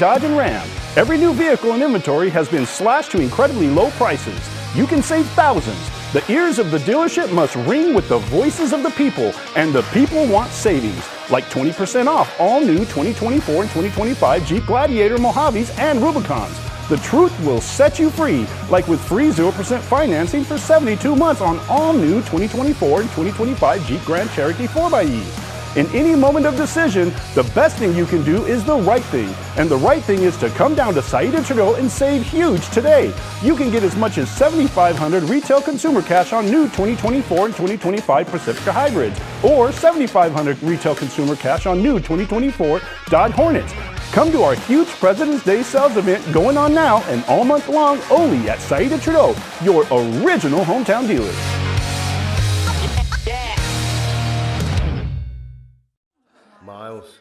Dodge, and Ram. Every new vehicle in inventory has been slashed to incredibly low prices. You can save thousands. The ears of the dealership must ring with the voices of the people, and the people want savings, like 20% off all new 2024 and 2025 Jeep Gladiator, Mojaves, and Rubicons. The truth will set you free, like with free 0% financing for 72 months on all new 2024 and 2025 Jeep Grand Cherokee 4xe. In any moment of decision, the best thing you can do is the right thing. And the right thing is to come down to Saïd and Trudeau and save huge today. You can get as much as $7,500 retail consumer cash on new 2024 and 2025 Pacifica hybrids, or $7,500 retail consumer cash on new 2024 Dodge Hornets. Come to our huge President's Day sales event going on now and all month long only at Saïd and Trudeau, your original hometown dealer. Miles,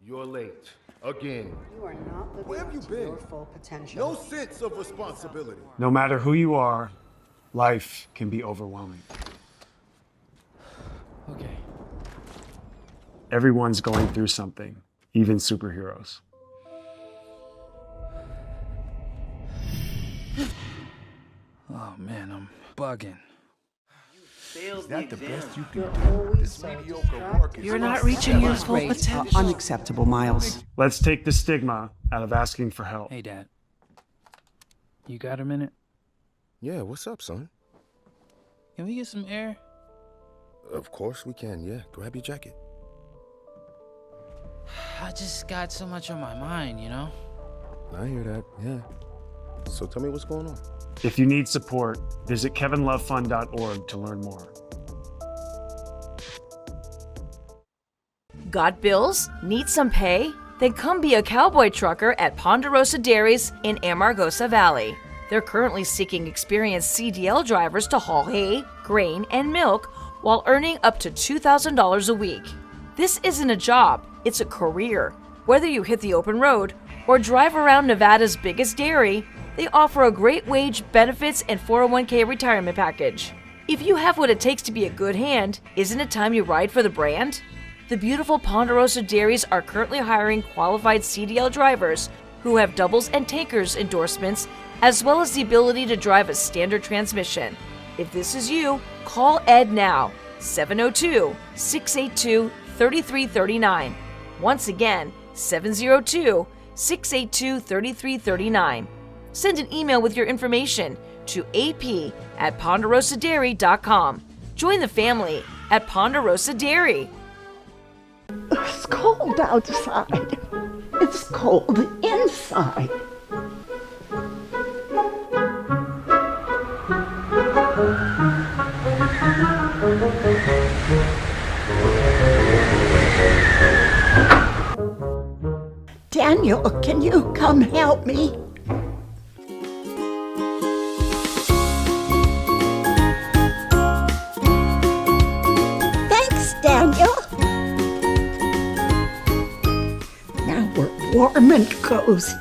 you're late. Again. You are not living Where have you up to been? your full potential. No sense of responsibility. No matter who you are, life can be overwhelming. Okay. Everyone's going through something, even superheroes. Oh man, I'm bugging. Is that the best you can You're do? always This so mediocre work is You're not reaching your full rates are potential. unacceptable, Miles. Let's take the stigma out of asking for help. Hey, Dad. You got a minute? Yeah, what's up, son? Can we get some air? Of course we can, yeah. Grab your jacket. I just got so much on my mind, you know? I hear that, yeah. So tell me what's going on. If you need support, visit kevinlovefund.org to learn more. Got bills? Need some pay? Then come be a cowboy trucker at Ponderosa Dairies in Amargosa Valley. They're currently seeking experienced CDL drivers to haul hay, grain, and milk while earning up to $2,000 a week. This isn't a job, it's a career. Whether you hit the open road or drive around Nevada's biggest dairy, they offer a great wage, benefits, and 401k retirement package. If you have what it takes to be a good hand, isn't it time you ride for the brand? The beautiful Ponderosa Dairies are currently hiring qualified CDL drivers who have doubles and tankers endorsements, as well as the ability to drive a standard transmission. If this is you, call Ed now, 702-682-3339. Once again, 702-682-3339. Send an email with your information to ap@ponderosadairy.com. Join the family at Ponderosa Dairy. It's cold outside. It's cold inside. Daniel, can you come help me? Thanks, Daniel. Now we're warm and cozy.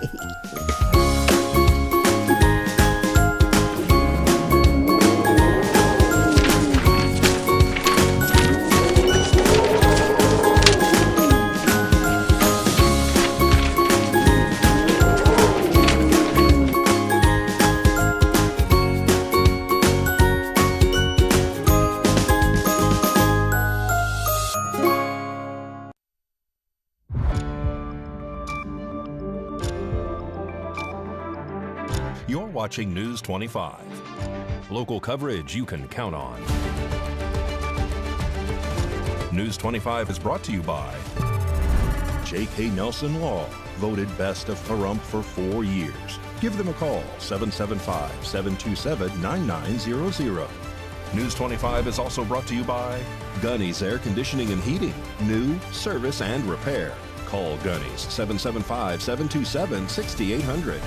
You're watching News 25. Local coverage you can count on. News 25 is brought to you by J.K. Nelson Law, voted best of Pahrump for 4 years. Give them a call, 775-727-9900. News 25 is also brought to you by Gunny's Air Conditioning and Heating. New, service, and repair. Call Gunny's, 775-727-6800.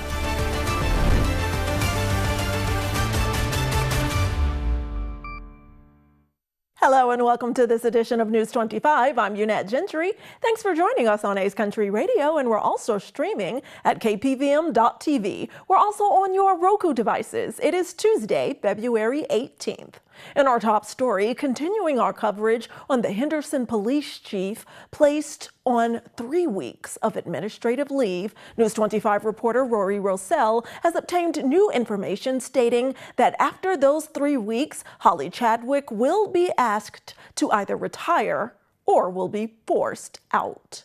Hello and welcome to this edition of News 25. I'm Unette Gentry. Thanks for joining us on A's Country Radio, and we're also streaming at KPVM.TV. We're also on your Roku devices. It is Tuesday, February 18th. In our top story, continuing our coverage on the Henderson police chief placed on 3 weeks of administrative leave, News 25 reporter Rory Rossell has obtained new information stating that after those 3 weeks, Holly Chadwick will be asked to either retire or will be forced out.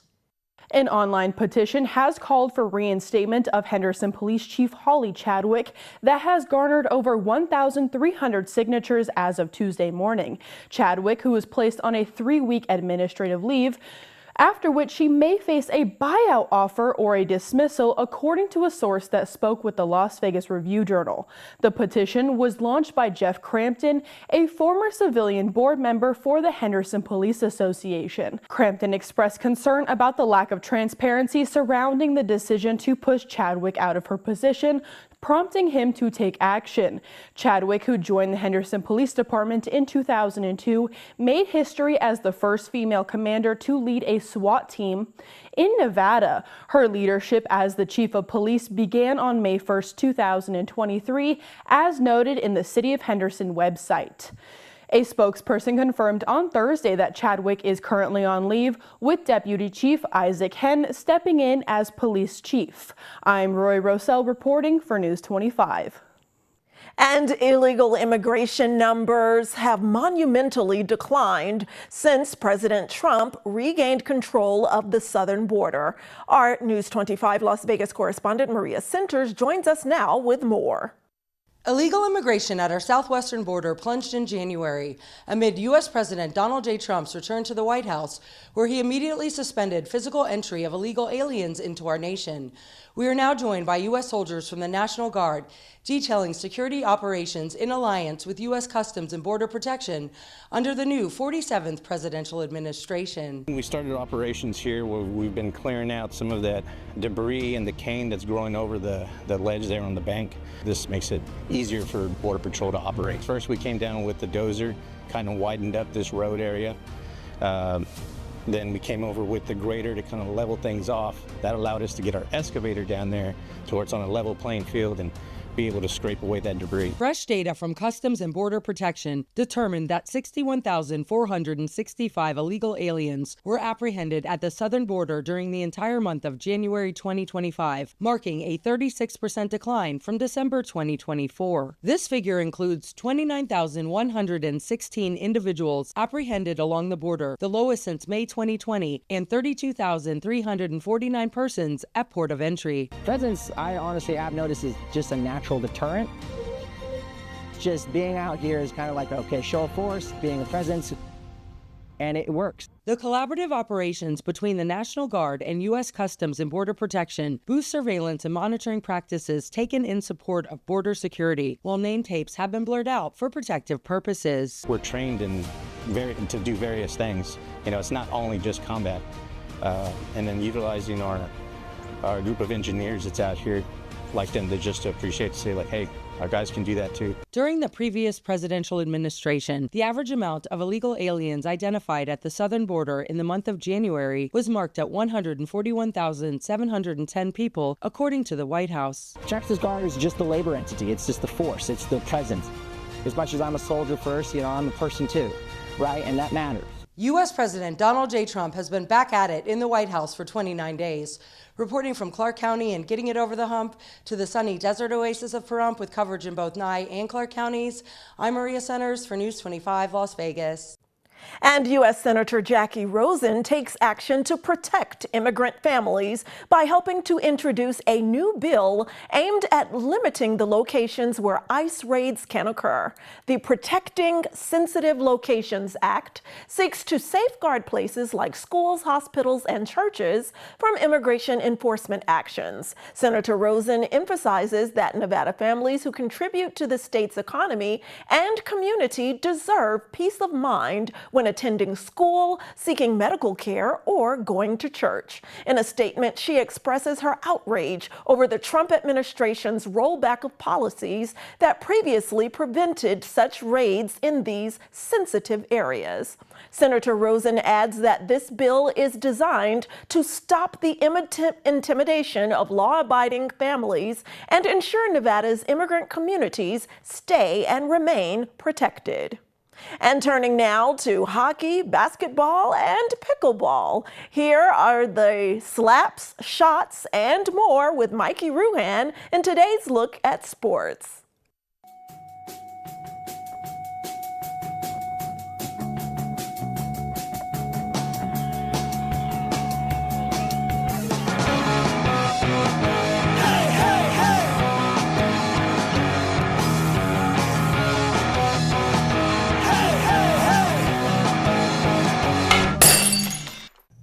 An online petition has called for reinstatement of Henderson Police Chief Holly Chadwick that has garnered over 1,300 signatures as of Tuesday morning. Chadwick, who was placed on a 3-week administrative leave, after which she may face a buyout offer or a dismissal, according to a source that spoke with the Las Vegas Review-Journal. The petition was launched by Jeff Crampton, a former civilian board member for the Henderson Police Association. Crampton expressed concern about the lack of transparency surrounding the decision to push Chadwick out of her position, prompting him to take action. Chadwick, who joined the Henderson Police Department in 2002, made history as the first female commander to lead a SWAT team in Nevada. Her leadership as the chief of police began on May 1st, 2023, as noted in the City of Henderson website. A spokesperson confirmed on Thursday that Chadwick is currently on leave, with Deputy Chief Isaac Henn stepping in as police chief. I'm Roy Rossell reporting for News 25. And illegal immigration numbers have monumentally declined since President Trump regained control of the southern border. Our News 25 Las Vegas correspondent Maria Centers joins us now with more. Illegal immigration at our southwestern border plunged in January amid U.S. President Donald J. Trump's return to the White House, where he immediately suspended physical entry of illegal aliens into our nation. We are now joined by U.S. soldiers from the National Guard, detailing security operations in alliance with U.S. Customs and Border Protection under the new 47th presidential administration. We started operations here where we've been clearing out some of that debris and the cane that's growing over the ledge there on the bank. This makes it easier for Border Patrol to operate. First, we came down with the dozer, kind of widened up this road area. Then we came over with the grader to kind of level things off. That allowed us to get our excavator down there to where it's on a level playing field and be able to scrape away that debris. Fresh data from Customs and Border Protection determined that 61,465 illegal aliens were apprehended at the southern border during the entire month of January 2025, marking a 36% decline from December 2024. This figure includes 29,116 individuals apprehended along the border, the lowest since May 2020, and 32,349 persons at port of entry. Presence, I honestly have noticed, is just a natural deterrent. Just being out here is kind of like, okay, show of force, being a presence, and it works. The collaborative operations between the National Guard and U.S. Customs and Border Protection boost surveillance and monitoring practices taken in support of border security, while name tapes have been blurred out for protective purposes. We're trained to do various things. You know, it's not only just combat. And then utilizing our group of engineers that's out here, like them to just appreciate to say, like, hey, our guys can do that too. During the previous presidential administration, the average amount of illegal aliens identified at the southern border in the month of January was marked at 141,710 people, according to the White House. Texas Guard is just the labor entity. It's just the force. It's the presence. As much as I'm a soldier first, you know, I'm a person too, right? And that matters. U.S. President Donald J. Trump has been back at it in the White House for 29 days. Reporting from Clark County and getting it over the hump to the sunny desert oasis of Pahrump with coverage in both Nye and Clark counties, I'm Maria Centers for News 25 Las Vegas. And U.S. Senator Jackie Rosen takes action to protect immigrant families by helping to introduce a new bill aimed at limiting the locations where ICE raids can occur. The Protecting Sensitive Locations Act seeks to safeguard places like schools, hospitals, and churches from immigration enforcement actions. Senator Rosen emphasizes that Nevada families who contribute to the state's economy and community deserve peace of mind when attending school, seeking medical care, or going to church. In a statement, she expresses her outrage over the Trump administration's rollback of policies that previously prevented such raids in these sensitive areas. Senator Rosen adds that this bill is designed to stop the intimidation of law-abiding families and ensure Nevada's immigrant communities stay and remain protected. And turning now to hockey, basketball, and pickleball. Here are the slaps, shots, and more with Mikey Ruhan in today's look at sports.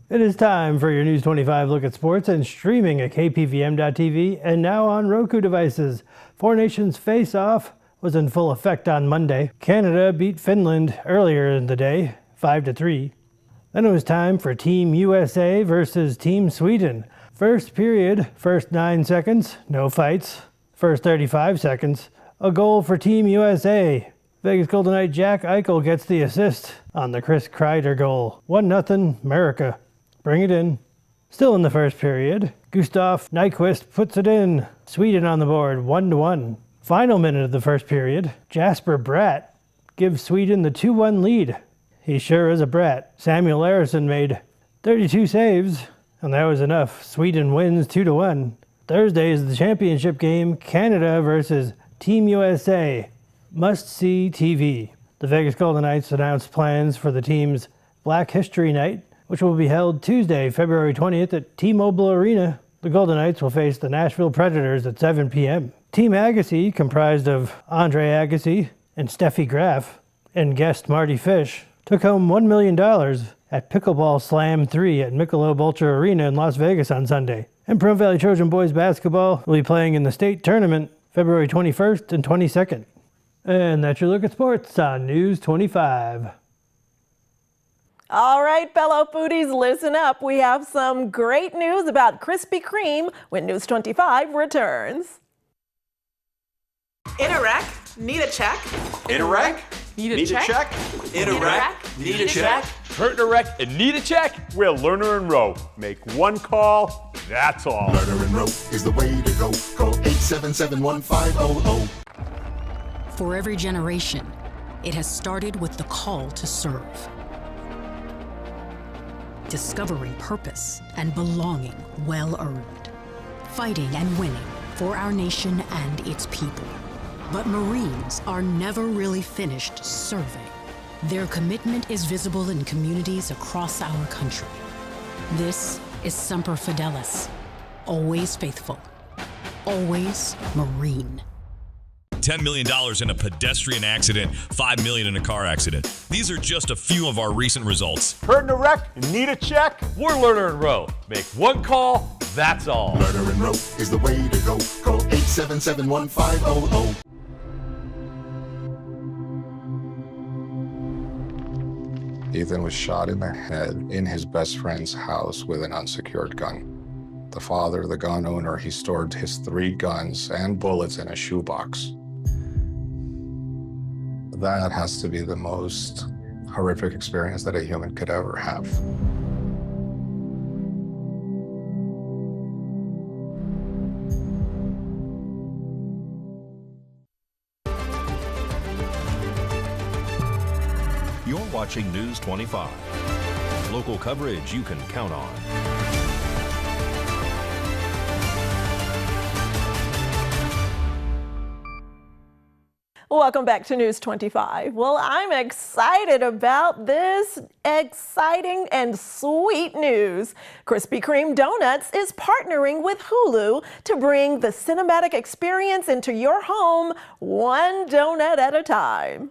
It is time for your News 25 look at sports and streaming at KPVM.TV and now on Roku devices. Four Nations face-off was in full effect on Monday. Canada beat Finland earlier in the day, 5-3. Then it was time for Team USA versus Team Sweden. First period, first 9 seconds, no fights. First 35 seconds, a goal for Team USA. Vegas Golden Knight Jack Eichel gets the assist on the Chris Kreider goal. 1-0 America. Bring it in. Still in the first period, Gustav Nyquist puts it in. Sweden on the board, 1-1. Final minute of the first period, Jasper Bratt gives Sweden the 2-1 lead. He sure is a brat. Samuel Larsson made 32 saves, and that was enough. Sweden wins 2-1. Thursday is the championship game, Canada versus Team USA. Must-see TV. The Vegas Golden Knights announced plans for the team's Black History Night, which will be held Tuesday, February 20th at T-Mobile Arena. The Golden Knights will face the Nashville Predators at 7 p.m. Team Agassi, comprised of Andre Agassi and Steffi Graf, and guest Marty Fish, took home $1 million at Pickleball Slam 3 at Michelob Ultra Arena in Las Vegas on Sunday. And Pahrump Valley Trojan boys basketball will be playing in the state tournament February 21st and 22nd. And that's your look at sports on News 25. All right, fellow foodies, listen up. We have some great news about Krispy Kreme when News 25 returns. In a wreck, need a check. In a wreck, need a check. In a wreck, need a check. Hurt in a wreck and need a check? We're Lerner and Rowe. Make one call, that's all. Lerner and Rowe is the way to go. Call 877-1500. For every generation, it has started with the call to serve. Discovering purpose and belonging well-earned. Fighting and winning for our nation and its people. But Marines are never really finished serving. Their commitment is visible in communities across our country. This is Semper Fidelis. Always faithful. Always Marine. $10 million in a pedestrian accident, $5 million in a car accident. These are just a few of our recent results. Hurt in a wreck and need a check? We're Lerner and Rowe. Make one call, that's all. Lerner and Rowe is the way to go. Call 877-1500. Ethan was shot in the head in his best friend's house with an unsecured gun. The father, the gun owner, he stored his 3 guns and bullets in a shoebox. That has to be the most horrific experience that a human could ever have. You're watching News 25. Local coverage you can count on. Welcome back to News 25. Well, I'm excited about this exciting and sweet news. Krispy Kreme Donuts is partnering with Hulu to bring the cinematic experience into your home, one donut at a time.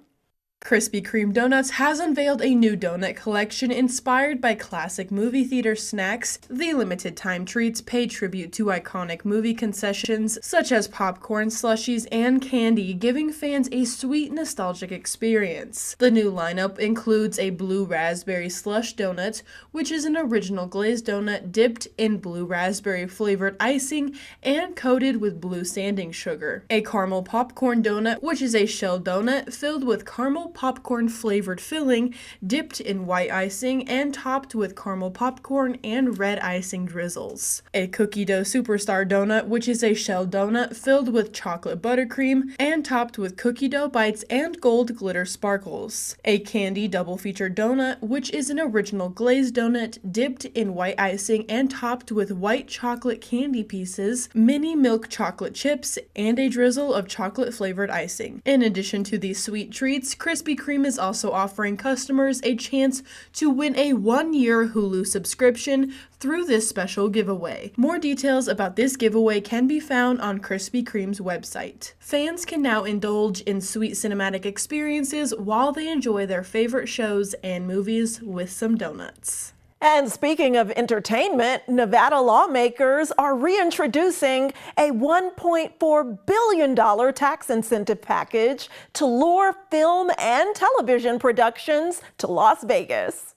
Krispy Kreme Donuts has unveiled a new donut collection inspired by classic movie theater snacks. The limited time treats pay tribute to iconic movie concessions such as popcorn, slushies, and candy, giving fans a sweet, nostalgic experience. The new lineup includes a blue raspberry slush donut, which is an original glazed donut dipped in blue raspberry flavored icing and coated with blue sanding sugar. A caramel popcorn donut, which is a shell donut filled with caramel popcorn flavored filling dipped in white icing and topped with caramel popcorn and red icing drizzles. A cookie dough superstar donut, which is a shell donut filled with chocolate buttercream and topped with cookie dough bites and gold glitter sparkles. A candy double feature donut, which is an original glazed donut dipped in white icing and topped with white chocolate candy pieces, mini milk chocolate chips, and a drizzle of chocolate flavored icing. In addition to these sweet treats, Krispy Kreme is also offering customers a chance to win a 1-year Hulu subscription through this special giveaway. More details about this giveaway can be found on Krispy Kreme's website. Fans can now indulge in sweet cinematic experiences while they enjoy their favorite shows and movies with some donuts. And speaking of entertainment, Nevada lawmakers are reintroducing a $1.4 billion tax incentive package to lure film and television productions to Las Vegas.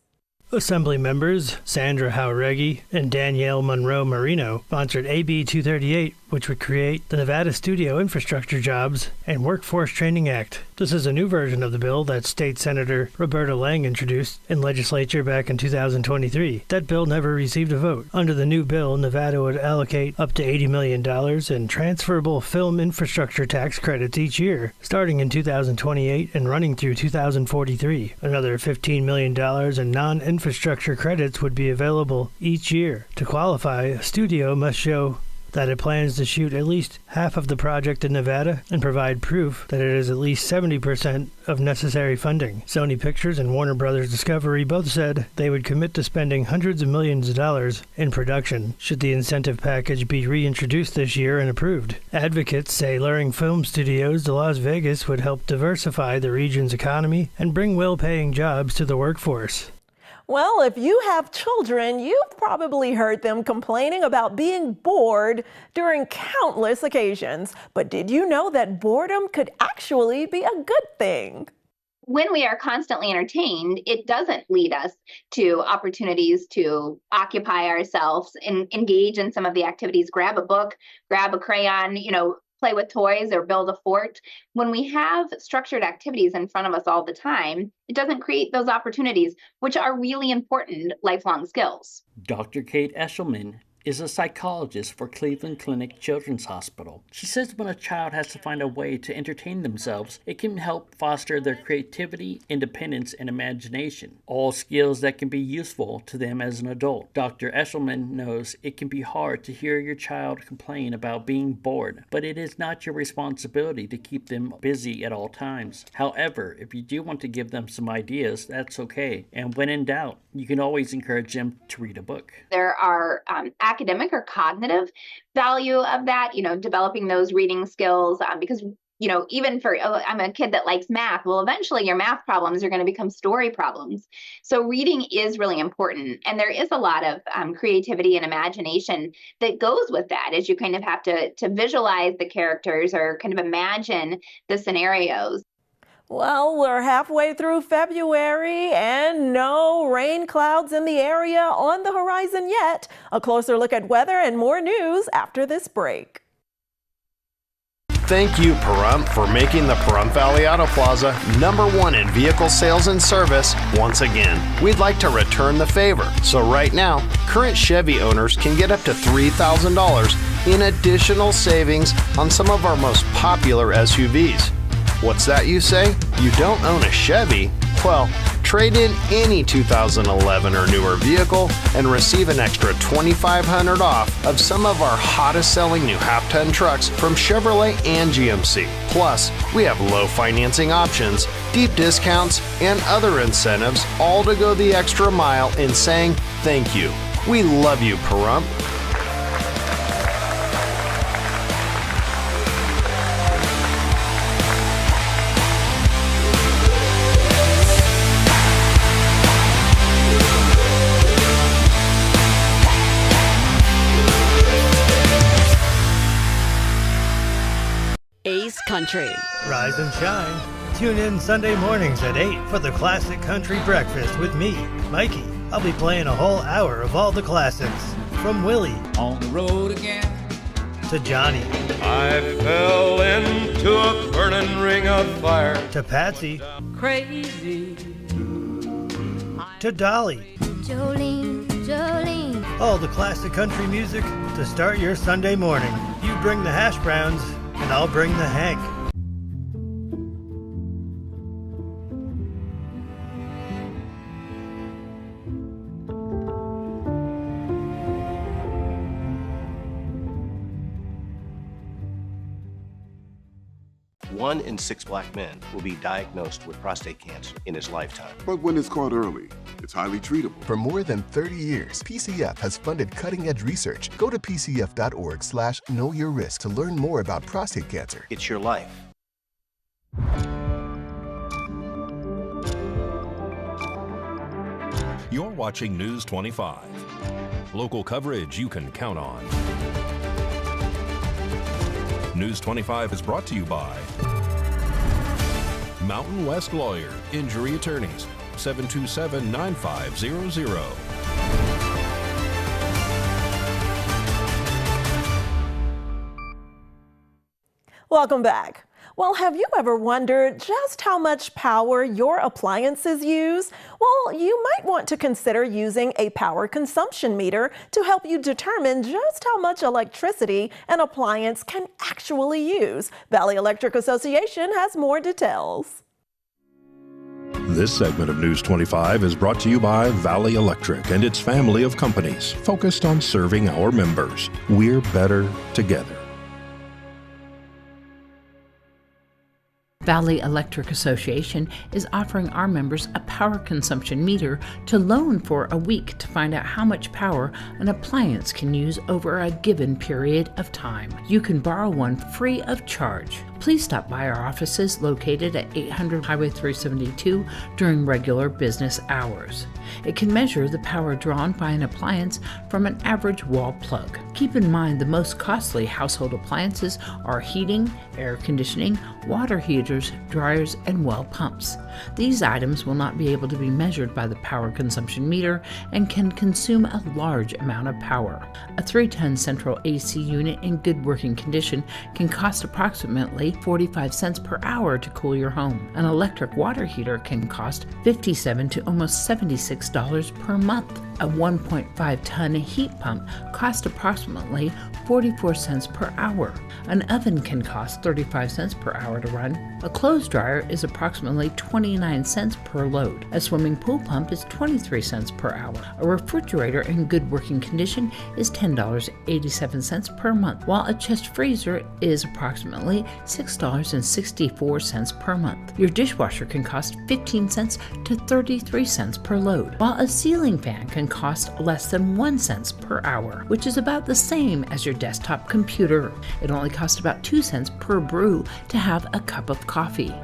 Assembly members Sandra Jauregui and Danielle Monroe Marino sponsored AB 238, which would create the Nevada Studio Infrastructure Jobs and Workforce Training Act. This is a new version of the bill that State Senator Roberta Lang introduced in legislature back in 2023. That bill never received a vote. Under the new bill, Nevada would allocate up to $80 million in transferable film infrastructure tax credits each year, starting in 2028 and running through 2043. Another $15 million in non-infrastructure credits would be available each year. To qualify, a studio must show that it plans to shoot at least half of the project in Nevada and provide proof that it is at least 70% of necessary funding. Sony Pictures and Warner Brothers Discovery both said they would commit to spending hundreds of millions of dollars in production should the incentive package be reintroduced this year and approved. Advocates say luring film studios to Las Vegas would help diversify the region's economy and bring well-paying jobs to the workforce. Well, if you have children, you've probably heard them complaining about being bored during countless occasions. But did you know that boredom could actually be a good thing? When we are constantly entertained, it doesn't lead us to opportunities to occupy ourselves and engage in some of the activities, grab a book, grab a crayon, play with toys or build a fort. When we have structured activities in front of us all the time, it doesn't create those opportunities, which are really important lifelong skills. Dr. Kate Eshelman is a psychologist for Cleveland Clinic Children's Hospital. She says when a child has to find a way to entertain themselves, it can help foster their creativity, independence, and imagination, all skills that can be useful to them as an adult. Dr. Eshelman knows it can be hard to hear your child complain about being bored, but it is not your responsibility to keep them busy at all times. However, if you do want to give them some ideas, that's okay. And when in doubt, you can always encourage them to read a book. There are academic or cognitive value of that, developing those reading skills, because, even for, I'm a kid that likes math. Well, eventually your math problems are going to become story problems. So reading is really important. And there is a lot of creativity and imagination that goes with that, as you kind of have to visualize the characters or kind of imagine the scenarios. Well, we're halfway through February and no rain clouds in the area on the horizon yet. A closer look at weather and more news after this break. Thank you, Pahrump, for making the Pahrump Valley Auto Plaza #1 in vehicle sales and service once again. We'd like to return the favor. So right now, current Chevy owners can get up to $3,000 in additional savings on some of our most popular SUVs. What's that, you say? You don't own a Chevy? Well, trade in any 2011 or newer vehicle and receive an extra $2,500 off of some of our hottest selling new half-ton trucks from Chevrolet and GMC. Plus, we have low financing options, deep discounts, and other incentives, all to go the extra mile in saying thank you. We love you, Pahrump. Ace Country. Rise and shine. Tune in Sunday mornings at 8 for the Classic Country Breakfast with me, Mikey. I'll be playing a whole hour of all the classics. From Willie. On the road again, To Johnny. I fell into a burning ring of fire. To Patsy. Crazy. To Dolly. Jolene, Jolene. All the classic country music to start your Sunday morning. You bring the hash browns, and I'll bring the Hank. One in 6 black men will be diagnosed with prostate cancer in his lifetime. But when it's caught early, it's highly treatable. For more than 30 years, PCF has funded cutting-edge research. Go to pcf.org/knowyourrisk to learn more about prostate cancer. It's your life. You're watching News 25. Local coverage you can count on. News 25 is brought to you by Mountain West Lawyer, Injury Attorneys, 727-9500. Welcome back. Well, have you ever wondered just how much power your appliances use? Well, you might want to consider using a power consumption meter to help you determine just how much electricity an appliance can actually use. Valley Electric Association has more details. This segment of News 25 is brought to you by Valley Electric and its family of companies focused on serving our members. We're better together. Valley Electric Association is offering our members a power consumption meter to loan for a week to find out how much power an appliance can use over a given period of time. You can borrow one free of charge. Please stop by our offices located at 800 Highway 372 during regular business hours. It can measure the power drawn by an appliance from an average wall plug. Keep in mind the most costly household appliances are heating, air conditioning, water heaters, dryers, and well pumps. These items will not be able to be measured by the power consumption meter and can consume a large amount of power. A 3-ton central AC unit in good working condition can cost approximately 45 cents per hour to cool your home. An electric water heater can cost $57 to almost $76 per month. A 1.5-ton heat pump costs approximately 44 cents per hour. An oven can cost 35 cents per hour to run. A clothes dryer is approximately 29 cents per load. A swimming pool pump is 23 cents per hour. A refrigerator in good working condition is $10.87 per month, while a chest freezer is approximately $6.64 per month. Your dishwasher can cost 15 cents to 33 cents per load, while a ceiling fan can cost less than 1 cent per hour, which is about the same as your desktop computer. It only costs about 2 cents per brew to have a cup of coffee.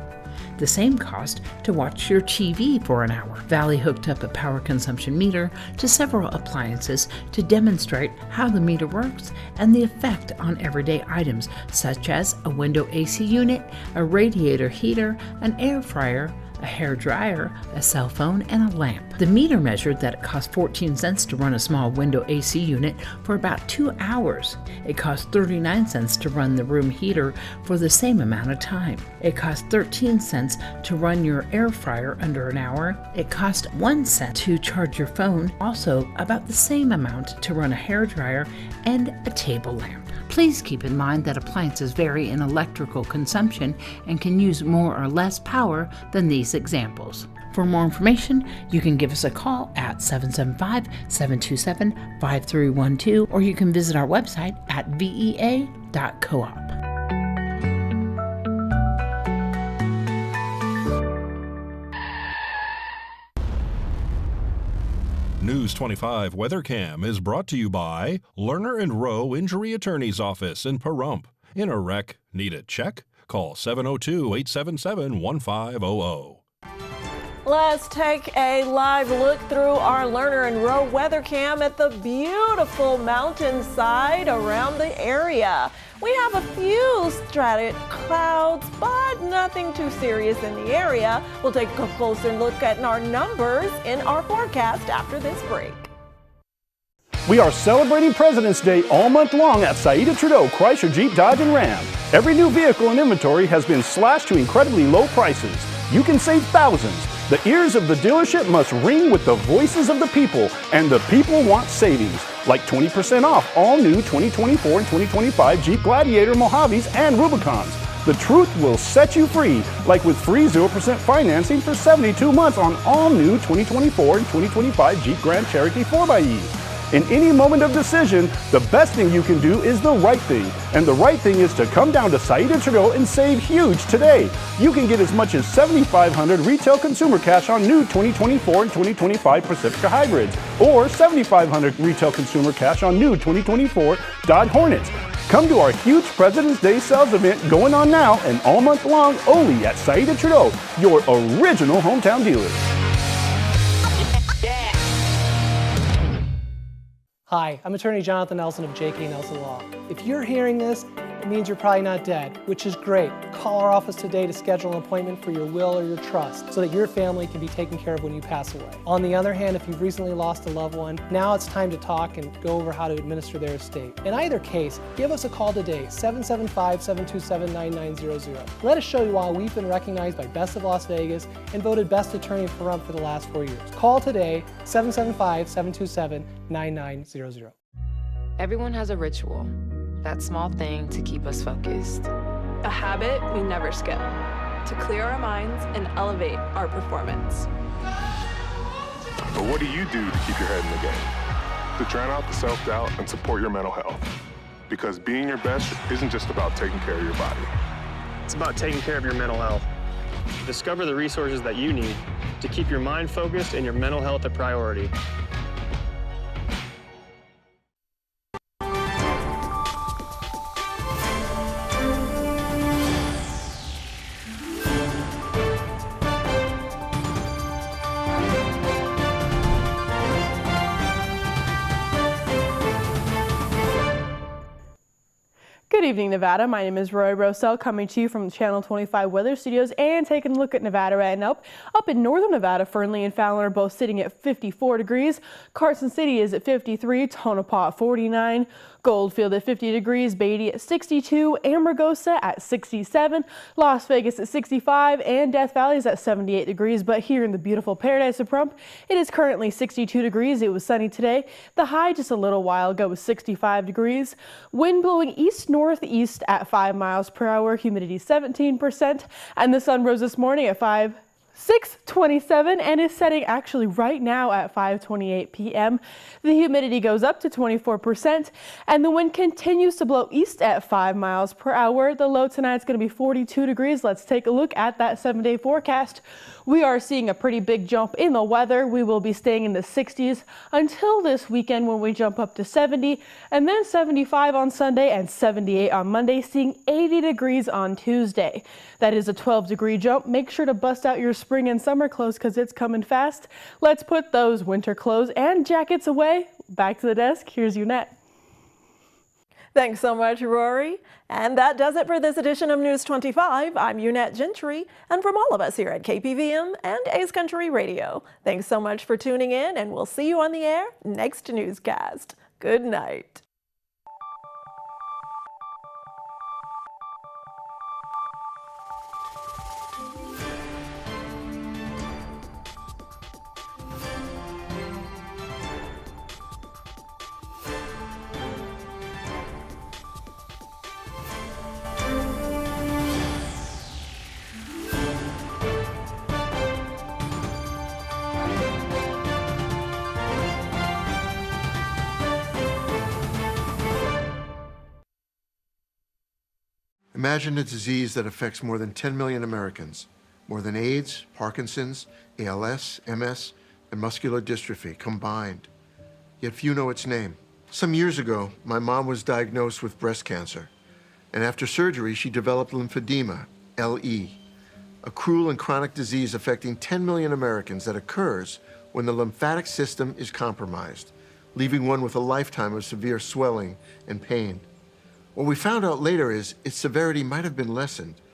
The same cost to watch your TV for an hour. Valley hooked up a power consumption meter to several appliances to demonstrate how the meter works and the effect on everyday items such as a window AC unit, a radiator heater, an air fryer, a hair dryer, a cell phone, and a lamp. The meter measured that it cost 14 cents to run a small window AC unit for about 2 hours. It cost 39 cents to run the room heater for the same amount of time. It cost 13 cents to run your air fryer under an hour. It cost 1 cent to charge your phone, also about the same amount to run a hair dryer and a table lamp. Please keep in mind that appliances vary in electrical consumption and can use more or less power than these examples. For more information, you can give us a call at 775-727-5312, or you can visit our website at vea.coop. News 25 Weather Cam is brought to you by Lerner and Rowe Injury Attorney's Office in Pahrump. In a wreck, need a check? Call 702-877-1500. Let's take a live look through our Lerner and Rowe weather cam at the beautiful mountainside around the area. We have a few stratus clouds, but nothing too serious in the area. We'll take a closer look at our numbers in our forecast after this break. We are celebrating President's Day all month long at Saida Trudeau Chrysler Jeep Dodge and Ram. Every new vehicle in inventory has been slashed to incredibly low prices. You can save thousands. The ears of the dealership must ring with the voices of the people, and the people want savings, like 20% off all new 2024 and 2025 Jeep Gladiator Mojaves and Rubicons. The truth will set you free, like with free 0% financing for 72 months on all new 2024 and 2025 Jeep Grand Cherokee 4xe. In any moment of decision, the best thing you can do is the right thing. And the right thing is to come down to Saida Trudeau and save huge today. You can get as much as $7,500 retail consumer cash on new 2024 and 2025 Pacifica hybrids, or $7,500 retail consumer cash on new 2024 Dodge Hornets. Come to our huge President's Day sales event going on now and all month long only at Saida Trudeau, your original hometown dealer. Hi, I'm attorney Jonathan Nelson of J.K. Nelson Law. If you're hearing this, it means you're probably not dead, which is great. Call our office today to schedule an appointment for your will or your trust so that your family can be taken care of when you pass away. On the other hand, if you've recently lost a loved one, now it's time to talk and go over how to administer their estate. In either case, give us a call today, 775-727-9900. Let us show you why we've been recognized by Best of Las Vegas and voted Best Attorney for Rump for the last 4 years. Call today, 775-727-9900. Everyone has a ritual, that small thing to keep us focused. A habit we never skip, to clear our minds and elevate our performance. But what do you do to keep your head in the game? To drown out the self-doubt and support your mental health. Because being your best isn't just about taking care of your body. It's about taking care of your mental health. Discover the resources that you need to keep your mind focused and your mental health a priority. Good evening, Nevada. My name is Roy Rosell, coming to you from the Channel 25 Weather Studios and taking a look at Nevada right now. Up in northern Nevada, Fernley and Fallon are both sitting at 54 degrees. Carson City is at 53, Tonopah at 49, Goldfield at 50 degrees, Beatty at 62, Amargosa at 67, Las Vegas at 65, and Death Valley is at 78 degrees. But here in the beautiful paradise of Pahrump, it is currently 62 degrees. It was sunny today. The high just a little while ago was 65 degrees. Wind blowing east-northeast at 5 miles per hour, humidity 17%, and the sun rose this morning at 6:27 and is setting actually right now at 5:28 p.m. The humidity goes up to 24% and the wind continues to blow east at 5 miles per hour. The low tonight is going to be 42 degrees. Let's take a look at that 7-day forecast. We are seeing a pretty big jump in the weather. We will be staying in the 60s until this weekend when we jump up to 70 and then 75 on Sunday and 78 on Monday, seeing 80 degrees on Tuesday. That is a 12-degree jump. Make sure to bust out your spring and summer clothes because it's coming fast. Let's put those winter clothes and jackets away. Back to the desk. Here's Unette. Thanks so much, Rory. And that does it for this edition of News 25. I'm Unette Gentry, and from all of us here at KPVM and A's Country Radio, thanks so much for tuning in, and we'll see you on the air next newscast. Good night. Imagine a disease that affects more than 10 million Americans, more than AIDS, Parkinson's, ALS, MS, and muscular dystrophy combined. Yet few know its name. Some years ago, my mom was diagnosed with breast cancer, and after surgery, she developed lymphedema, LE, a cruel and chronic disease affecting 10 million Americans that occurs when the lymphatic system is compromised, leaving one with a lifetime of severe swelling and pain. What we found out later is its severity might have been lessened